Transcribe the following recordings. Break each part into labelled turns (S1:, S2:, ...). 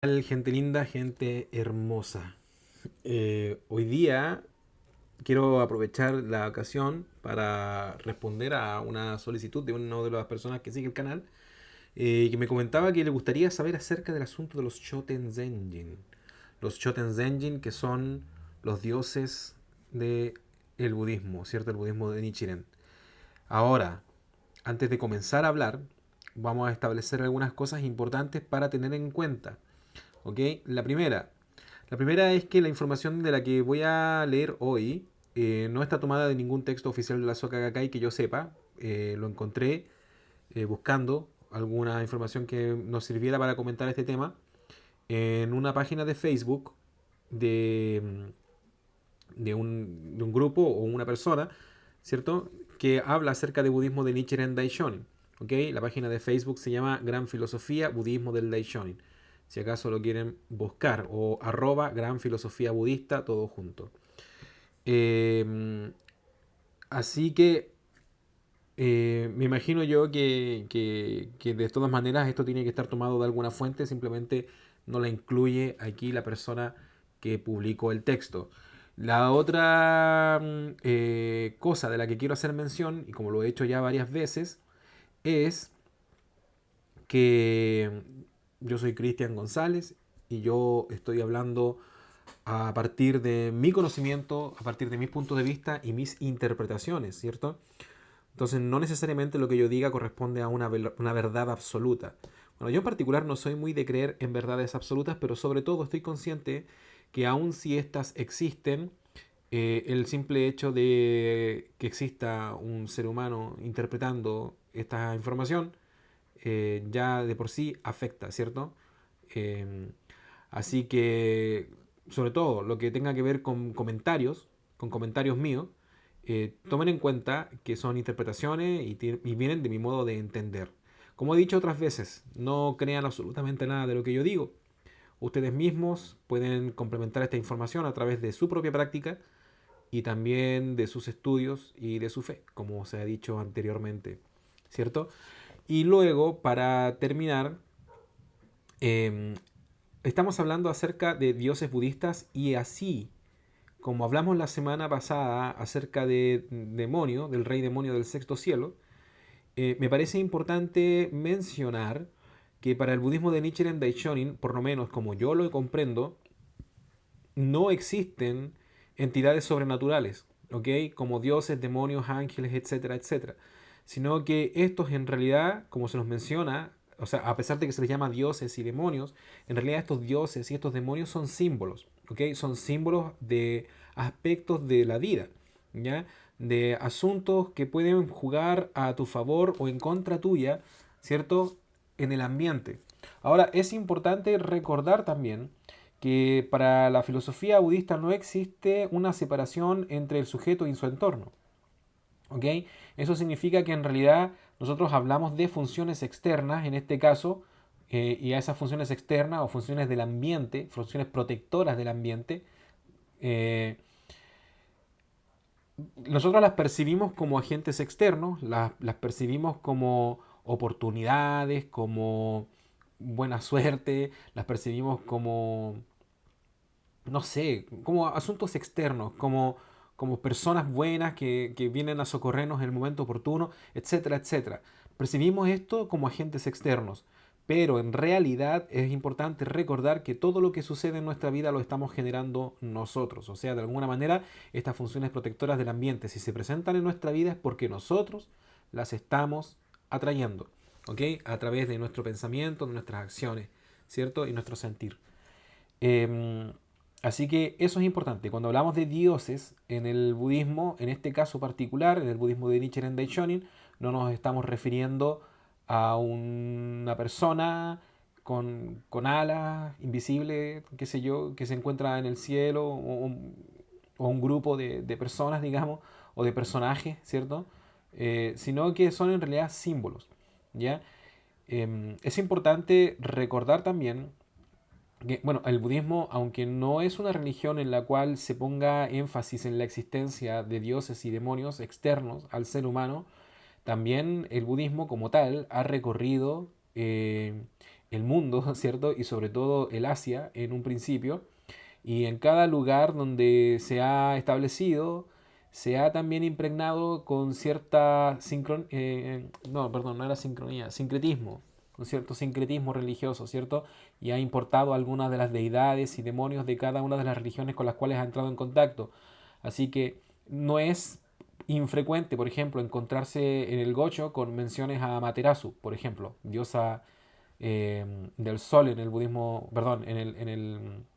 S1: Gente linda, gente hermosa. Hoy día quiero aprovechar la ocasión para responder a una solicitud de una de las personas que sigue el canal, que me comentaba que le gustaría saber acerca del asunto de los Shoten Zenjin. Los Shoten Zenjin, que son los dioses del budismo, ¿cierto? El budismo de Nichiren. Ahora, antes de comenzar a hablar, vamos a establecer algunas cosas importantes para tener en cuenta. ¿Ok? La primera es que la información de la que voy a leer hoy no está tomada de ningún texto oficial de la Soka Gakkai que yo sepa. Lo encontré buscando alguna información que nos sirviera para comentar este tema en una página de Facebook de, de un grupo o una persona, ¿cierto? Que habla acerca de budismo de Nichiren Daishonin. ¿Ok? La página de Facebook se llama Gran Filosofía Budismo del Daishonin. Si acaso lo quieren buscar, o arroba Gran Filosofía Budista, todo junto. Eh, Así que me imagino yo que de todas maneras esto tiene que estar tomado de alguna fuente, simplemente no la incluye aquí la persona que publicó el texto. La otra cosa de la que quiero hacer mención, y como lo he hecho ya varias veces, es que yo soy Cristian González y yo estoy hablando a partir de mi conocimiento, a partir de mis puntos de vista y mis interpretaciones, ¿cierto? Entonces, no necesariamente lo que yo diga corresponde a una verdad absoluta. Bueno, yo en particular no soy muy de creer en verdades absolutas, pero sobre todo estoy consciente que aun si éstas existen, el simple hecho de que exista un ser humano interpretando esta información ya de por sí afecta, ¿cierto? Eh, Así que, sobre todo, lo que tenga que ver con comentarios míos, tomen en cuenta que son interpretaciones y vienen de mi modo de entender. Como he dicho otras veces, no crean absolutamente nada de lo que yo digo. Ustedes mismos pueden complementar esta información a través de su propia práctica y también de sus estudios y de su fe, como se ha dicho anteriormente, ¿cierto? Y luego, para terminar, eh, estamos hablando acerca de dioses budistas y así como hablamos la semana pasada acerca de demonio, del rey demonio del sexto cielo, me parece importante mencionar que para el budismo de Nichiren Daishonin, por lo menos como yo lo comprendo, no existen entidades sobrenaturales, ¿ok? Como dioses, demonios, ángeles, etcétera, etcétera. Sino que estos en realidad, como se nos menciona, o sea, a pesar de que se les llama dioses y demonios, en realidad estos dioses y estos demonios son símbolos, ¿ok? Son símbolos de aspectos de la vida, ¿ya? De asuntos que pueden jugar a tu favor o en contra tuya, ¿cierto? En el ambiente. Ahora, es importante recordar también que para la filosofía budista no existe una separación entre el sujeto y su entorno. ¿Ok? Eso significa que en realidad nosotros hablamos de funciones externas, en este caso, y a esas funciones externas o funciones del ambiente, funciones protectoras del ambiente, eh, nosotros las percibimos como agentes externos, las percibimos como oportunidades, como buena suerte, las percibimos como no sé, como asuntos externos, como personas buenas que vienen a socorrernos en el momento oportuno, etcétera, etcétera. Percibimos esto como agentes externos, pero en realidad es importante recordar que todo lo que sucede en nuestra vida lo estamos generando nosotros. O sea, de alguna manera, estas funciones protectoras del ambiente, si se presentan en nuestra vida, es porque nosotros las estamos atrayendo, ¿ok? A través de nuestro pensamiento, de nuestras acciones, ¿cierto? Y nuestro sentir. Eh, Así que eso es importante. Cuando hablamos de dioses en el budismo, en este caso particular, en el budismo de Nichiren Daishonin, no nos estamos refiriendo a una persona con alas, invisible, qué sé yo, que se encuentra en el cielo, o un grupo de personas, digamos, o de personajes, ¿cierto? Sino que son en realidad símbolos, ¿ya? Es importante recordar también bueno, el budismo, aunque no es una religión en la cual se ponga énfasis en la existencia de dioses y demonios externos al ser humano, también el budismo como tal ha recorrido el mundo, ¿cierto? Y sobre todo el Asia en un principio. Y en cada lugar donde se ha establecido, se ha también impregnado con cierta no, perdón, no era sincronía, sincretismo, con cierto sincretismo religioso, ¿cierto? Y ha importado algunas de las deidades y demonios de cada una de las religiones con las cuales ha entrado en contacto. Así que no es infrecuente, por ejemplo, encontrarse en el Gocho con menciones a Amaterasu, por ejemplo, diosa eh, del sol en el budismo, perdón, en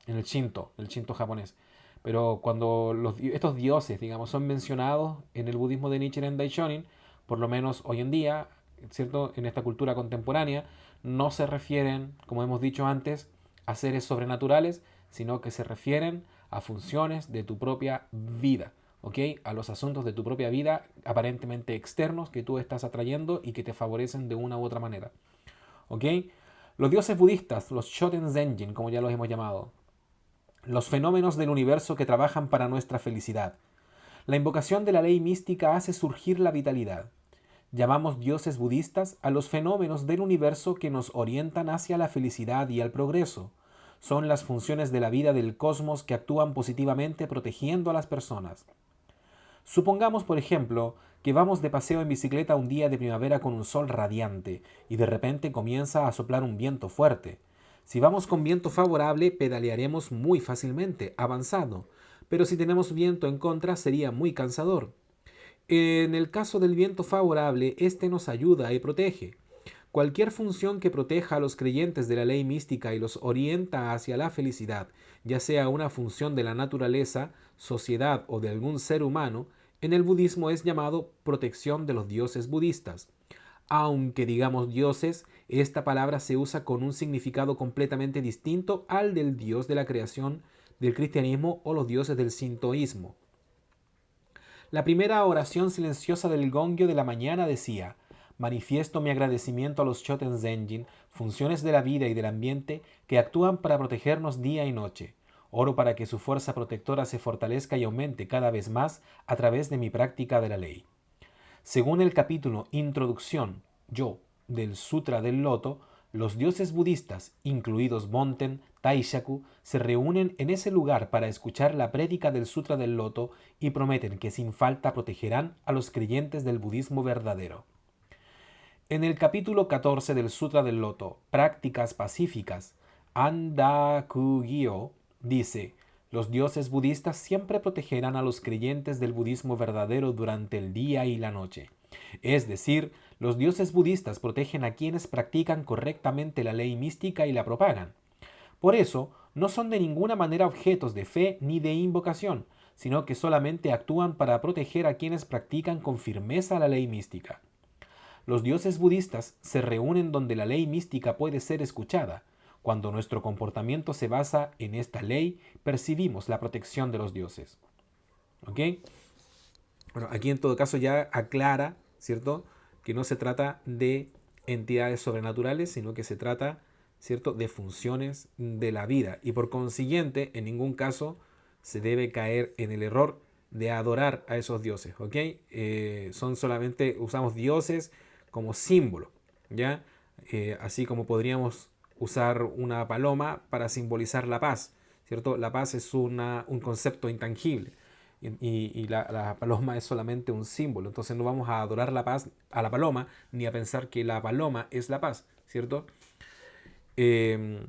S1: el Shinto japonés. Pero cuando estos dioses, digamos, son mencionados en el budismo de Nichiren Daishonin, por lo menos hoy en día, ¿cierto? En esta cultura contemporánea, no se refieren, como hemos dicho antes, a seres sobrenaturales, sino que se refieren a funciones de tu propia vida, ¿ok? A los asuntos de tu propia vida aparentemente externos que tú estás atrayendo y que te favorecen de una u otra manera. ¿Ok? Los dioses budistas, los Shoten Zenjin, como ya los hemos llamado, los fenómenos del universo que trabajan para nuestra felicidad. La invocación de la ley mística hace surgir la vitalidad. Llamamos dioses budistas a los fenómenos del universo que nos orientan hacia la felicidad y al progreso. Son las funciones de la vida del cosmos que actúan positivamente protegiendo a las personas. Supongamos, por ejemplo, que vamos de paseo en bicicleta un día de primavera con un sol radiante y de repente comienza a soplar un viento fuerte. Si vamos con viento favorable, pedalearemos muy fácilmente, avanzando, pero si tenemos viento en contra sería muy cansador. En el caso del viento favorable, este nos ayuda y protege. Cualquier función que proteja a los creyentes de la ley mística y los orienta hacia la felicidad, ya sea una función de la naturaleza, sociedad o de algún ser humano, en el budismo es llamado protección de los dioses budistas. Aunque digamos dioses, esta palabra se usa con un significado completamente distinto al del dios de la creación del cristianismo o los dioses del sintoísmo. La primera oración silenciosa del gongyo de la mañana decía: manifiesto mi agradecimiento a los Shoten Zenjin, funciones de la vida y del ambiente que actúan para protegernos día y noche. Oro para que su fuerza protectora se fortalezca y aumente cada vez más a través de mi práctica de la ley. Según el capítulo Introducción, yo, del Sutra del Loto, los dioses budistas, incluidos Bonten, Taishaku, se reúnen en ese lugar para escuchar la prédica del Sutra del Loto y prometen que sin falta protegerán a los creyentes del budismo verdadero. En el capítulo 14 del Sutra del Loto, Prácticas Pacíficas, Andakugyo dice: los dioses budistas siempre protegerán a los creyentes del budismo verdadero durante el día y la noche. Es decir, los dioses budistas protegen a quienes practican correctamente la ley mística y la propagan. Por eso, no son de ninguna manera objetos de fe ni de invocación, sino que solamente actúan para proteger a quienes practican con firmeza la ley mística. Los dioses budistas se reúnen donde la ley mística puede ser escuchada. Cuando nuestro comportamiento se basa en esta ley, percibimos la protección de los dioses. ¿Ok? Bueno, aquí en todo caso ya aclara, ¿cierto?, que no se trata de entidades sobrenaturales, sino que se trata, ¿cierto?, de funciones de la vida. Y por consiguiente, en ningún caso se debe caer en el error de adorar a esos dioses, ¿ok? Son solamente, usamos dioses como símbolo, ¿ya? Así como podríamos usar una paloma para simbolizar la paz, ¿cierto? La paz es un concepto intangible y la paloma es solamente un símbolo. Entonces no vamos a adorar la paz a la paloma ni a pensar que la paloma es la paz, ¿cierto? Eh,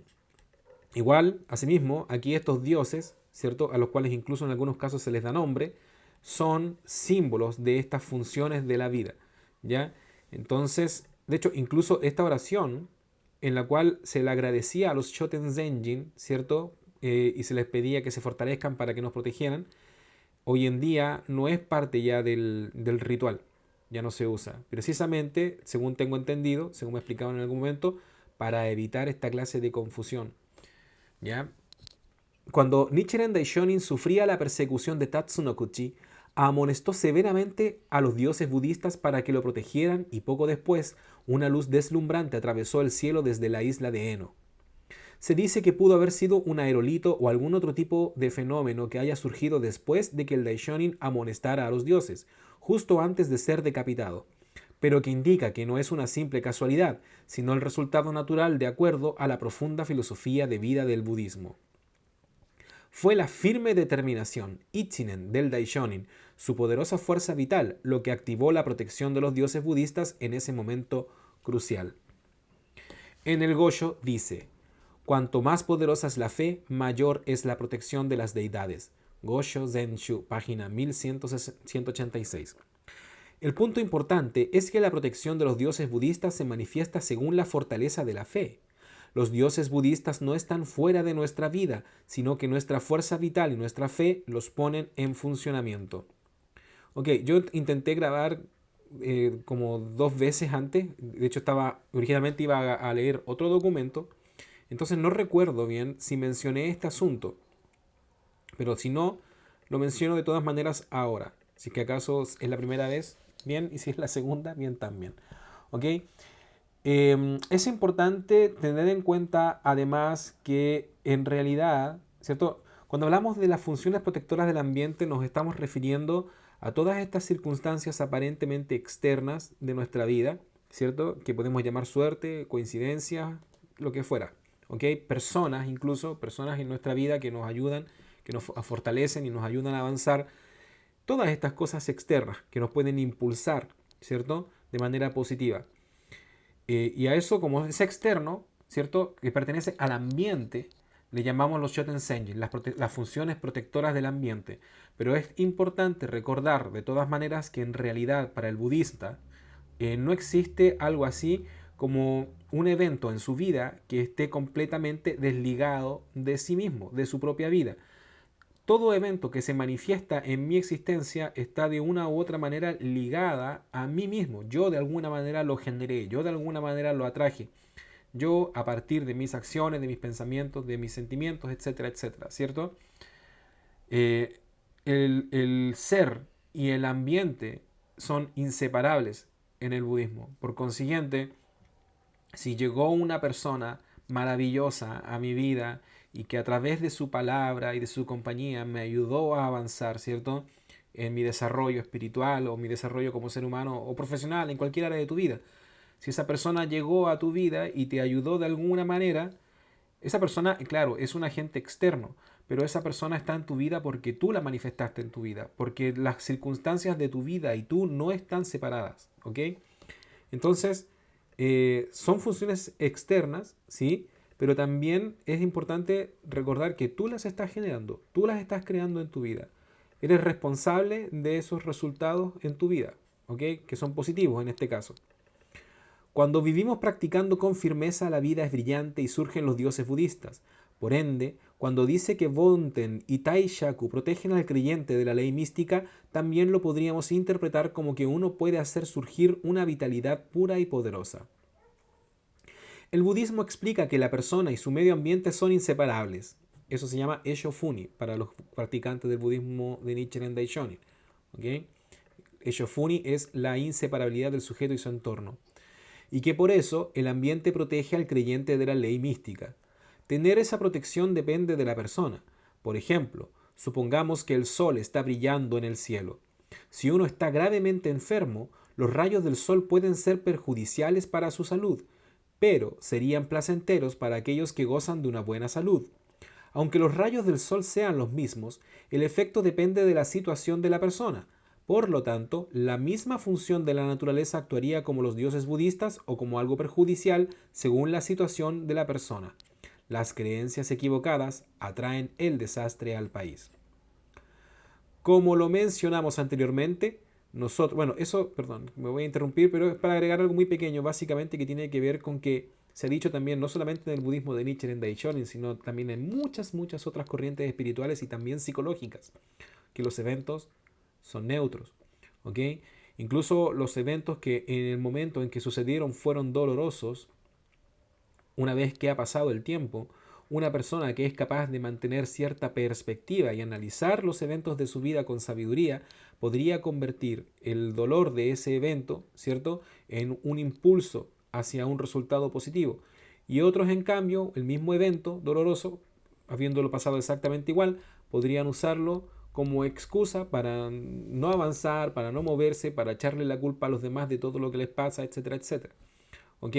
S1: Igual, asimismo, aquí estos dioses, ¿cierto?, a los cuales incluso en algunos casos se les da nombre, son símbolos de estas funciones de la vida, ¿ya? Entonces, de hecho, incluso esta oración en la cual se le agradecía a los Shoten Zenjin, ¿cierto?, y se les pedía que se fortalezcan para que nos protegieran, hoy en día no es parte ya del ritual, ya no se usa. Precisamente, según tengo entendido, según me explicaban en algún momento, para evitar esta clase de confusión. ¿Ya? Cuando Nichiren Daishonin sufría la persecución de Tatsunokuchi, amonestó severamente a los dioses budistas para que lo protegieran y poco después una luz deslumbrante atravesó el cielo desde la isla de Eno. Se dice que pudo haber sido un aerolito o algún otro tipo de fenómeno que haya surgido después de que el Daishonin amonestara a los dioses, justo antes de ser decapitado. pero que indica que no es una simple casualidad, sino el resultado natural de acuerdo a la profunda filosofía de vida del budismo. Fue la firme determinación, Ichinen, del Daishonin, su poderosa fuerza vital, lo que activó la protección de los dioses budistas en ese momento crucial. En el Gosho dice: cuanto más poderosa es la fe, mayor es la protección de las deidades. Gosho Zenshu, página 1186. El punto importante es que la protección de los dioses budistas se manifiesta según la fortaleza de la fe. Los dioses budistas no están fuera de nuestra vida, sino que nuestra fuerza vital y nuestra fe los ponen en funcionamiento. Ok, yo intenté grabar como 2 veces antes. De hecho, originalmente iba a leer otro documento. Entonces no recuerdo bien si mencioné este asunto. Pero si no, lo menciono de todas maneras ahora. Si es que acaso es la primera vez, bien. Y si es la segunda, bien también. Ok. Es importante tener en cuenta además que en realidad, ¿cierto? Cuando hablamos de las funciones protectoras del ambiente nos estamos refiriendo a todas estas circunstancias aparentemente externas de nuestra vida, ¿cierto? Que podemos llamar suerte, coincidencia, lo que fuera, ¿ok? Personas, incluso personas en nuestra vida que nos ayudan, que nos fortalecen y nos ayudan a avanzar. Todas estas cosas externas que nos pueden impulsar, ¿cierto? De manera positiva. Y a eso, como es externo, ¿cierto? Que pertenece al ambiente, le llamamos los Shoten Senjin, las funciones protectoras del ambiente. Pero es importante recordar de todas maneras que en realidad para el budista no existe algo así como un evento en su vida que esté completamente desligado de sí mismo, de su propia vida. Todo evento que se manifiesta en mi existencia está de una u otra manera ligada a mí mismo. Yo de alguna manera lo generé, yo de alguna manera lo atraje. Yo a partir de mis acciones, de mis pensamientos, de mis sentimientos, etcétera, etcétera, ¿cierto? Eh, el ser y el ambiente son inseparables en el budismo. Por consiguiente, si llegó una persona maravillosa a mi vida y que a través de su palabra y de su compañía me ayudó a avanzar, ¿cierto? En mi desarrollo espiritual o mi desarrollo como ser humano o profesional en cualquier área de tu vida. Si esa persona llegó a tu vida y te ayudó de alguna manera, esa persona, claro, es un agente externo, pero esa persona está en tu vida porque tú la manifestaste en tu vida, porque las circunstancias de tu vida y tú no están separadas, ¿ok? Entonces, son funciones externas, ¿sí? Pero también es importante recordar que tú las estás generando, tú las estás creando en tu vida. Eres responsable de esos resultados en tu vida, ¿ok? Que son positivos en este caso. Cuando vivimos practicando con firmeza, la vida es brillante y surgen los dioses budistas. Por ende, cuando dice que Bonten y Taishaku protegen al creyente de la ley mística, también lo podríamos interpretar como que uno puede hacer surgir una vitalidad pura y poderosa. El budismo explica que la persona y su medio ambiente son inseparables. Eso se llama Esho Funi para los practicantes del budismo de Nichiren Daishonin. ¿Okay? Esho Funi es la inseparabilidad del sujeto y su entorno. Y que por eso el ambiente protege al creyente de la ley mística. Tener esa protección depende de la persona. Por ejemplo, supongamos que el sol está brillando en el cielo. Si uno está gravemente enfermo, los rayos del sol pueden ser perjudiciales para su salud, pero serían placenteros para aquellos que gozan de una buena salud. Aunque los rayos del sol sean los mismos, el efecto depende de la situación de la persona. Por lo tanto, la misma función de la naturaleza actuaría como los dioses budistas o como algo perjudicial según la situación de la persona. Las creencias equivocadas atraen el desastre al país. Como lo mencionamos anteriormente, me voy a interrumpir, pero es para agregar algo muy pequeño, básicamente que tiene que ver con que se ha dicho también, no solamente en el budismo de Nichiren Daishonin, sino también en muchas otras corrientes espirituales y también psicológicas, que los eventos son neutros, ¿ok? Incluso los eventos que en el momento en que sucedieron fueron dolorosos, una vez que ha pasado el tiempo, una persona que es capaz de mantener cierta perspectiva y analizar los eventos de su vida con sabiduría, podría convertir el dolor de ese evento, ¿cierto?, en un impulso hacia un resultado positivo. Y otros, en cambio, el mismo evento doloroso, habiéndolo pasado exactamente igual, podrían usarlo como excusa para no avanzar, para no moverse, para echarle la culpa a los demás de todo lo que les pasa, etcétera, etcétera. ¿Ok?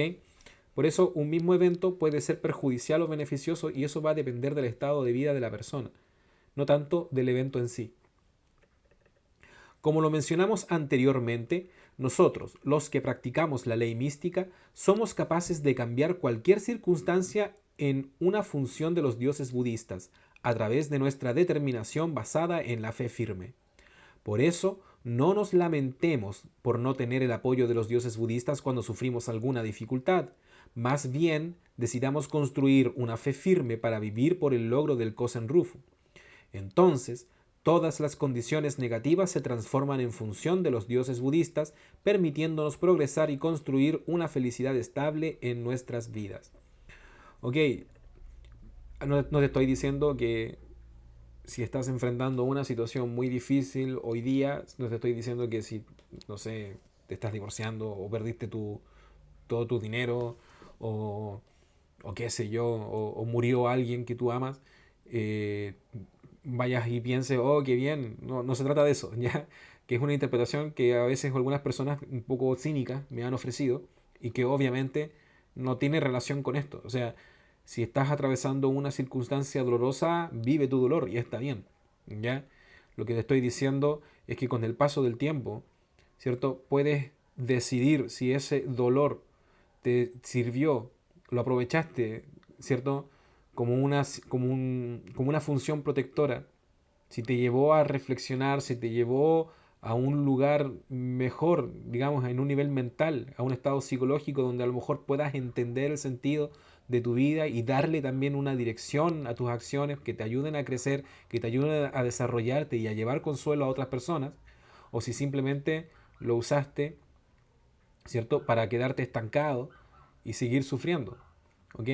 S1: Por eso un mismo evento puede ser perjudicial o beneficioso y eso va a depender del estado de vida de la persona, no tanto del evento en sí. Como lo mencionamos anteriormente, nosotros, los que practicamos la ley mística, somos capaces de cambiar cualquier circunstancia en una función de los dioses budistas, a través de nuestra determinación basada en la fe firme. Por eso, no nos lamentemos por no tener el apoyo de los dioses budistas cuando sufrimos alguna dificultad. Más bien, decidamos construir una fe firme para vivir por el logro del Kosen Rufu. Entonces, todas las condiciones negativas se transforman en función de los dioses budistas, permitiéndonos progresar y construir una felicidad estable en nuestras vidas. Ok, no te estoy diciendo que si estás enfrentando una situación muy difícil hoy día, no te estoy diciendo que si, no sé, te estás divorciando o perdiste todo tu dinero o, o qué sé yo, o murió alguien que tú amas, eh, vayas y pienses, oh, qué bien. No, no se trata de eso, ¿ya? Que es una interpretación que a veces algunas personas un poco cínicas me han ofrecido y que obviamente no tiene relación con esto. O sea, si estás atravesando una circunstancia dolorosa, vive tu dolor y está bien, ¿ya? Lo que te estoy diciendo es que con el paso del tiempo, ¿cierto? Puedes decidir si ese dolor te sirvió, lo aprovechaste, ¿cierto? Como una función protectora, si te llevó a reflexionar, si te llevó a un lugar mejor, digamos, en un nivel mental, a un estado psicológico donde a lo mejor puedas entender el sentido de tu vida y darle también una dirección a tus acciones que te ayuden a crecer, que te ayuden a desarrollarte y a llevar consuelo a otras personas, o si simplemente lo usaste, ¿cierto?, para quedarte estancado y seguir sufriendo, ¿ok?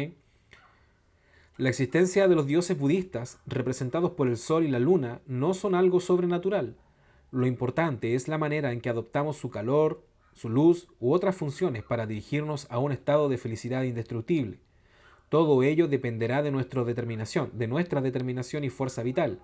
S1: La existencia de los dioses budistas, representados por el sol y la luna, no son algo sobrenatural. Lo importante es la manera en que adoptamos su calor, su luz u otras funciones para dirigirnos a un estado de felicidad indestructible. Todo ello dependerá de nuestra determinación y fuerza vital.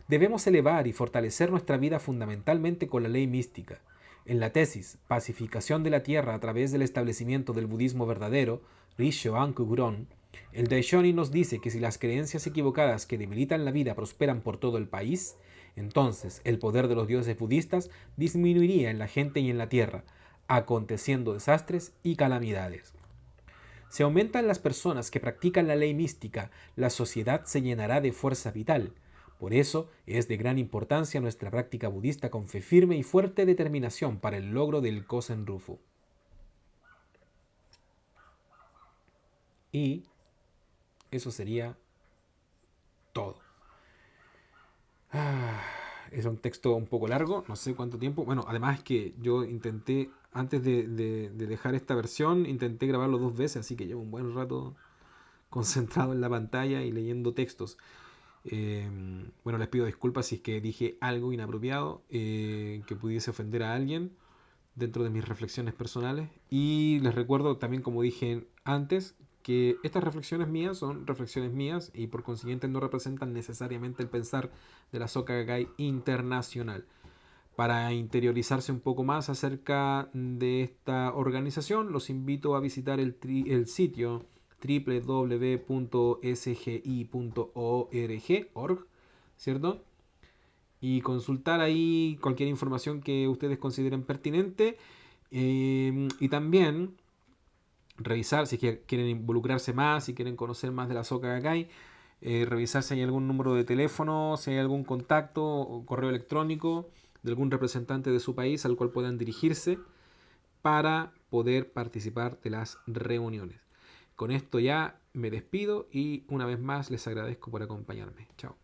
S1: Debemos elevar y fortalecer nuestra vida fundamentalmente con la ley mística. En la tesis Pacificación de la Tierra a través del establecimiento del budismo verdadero, Rissho Ankuguron, el Daishonin nos dice que si las creencias equivocadas que debilitan la vida prosperan por todo el país, entonces el poder de los dioses budistas disminuiría en la gente y en la tierra, aconteciendo desastres y calamidades. Si aumentan las personas que practican la ley mística, la sociedad se llenará de fuerza vital. Por eso es de gran importancia nuestra práctica budista con fe firme y fuerte determinación para el logro del Kosen Rufu. Y eso sería todo. Es un texto un poco largo, no sé cuánto tiempo. Bueno, además que yo intenté, antes de dejar esta versión, intenté grabarlo 2 veces, así que llevo un buen rato concentrado en la pantalla y leyendo textos. Bueno, les pido disculpas si es que dije algo inapropiado que pudiese ofender a alguien dentro de mis reflexiones personales. Y les recuerdo también, como dije antes, que estas reflexiones mías son reflexiones mías y por consiguiente no representan necesariamente el pensar de la Soka Gakkai internacional. Para interiorizarse un poco más acerca de esta organización, los invito a visitar el sitio www.sgi.org, ¿cierto? Y consultar ahí cualquier información que ustedes consideren pertinente. Y también revisar si quieren involucrarse más, si quieren conocer más de la Soka Gakkai, revisar si hay algún número de teléfono, si hay algún contacto o correo electrónico de algún representante de su país al cual puedan dirigirse para poder participar de las reuniones. Con esto ya me despido y una vez más les agradezco por acompañarme. Chao.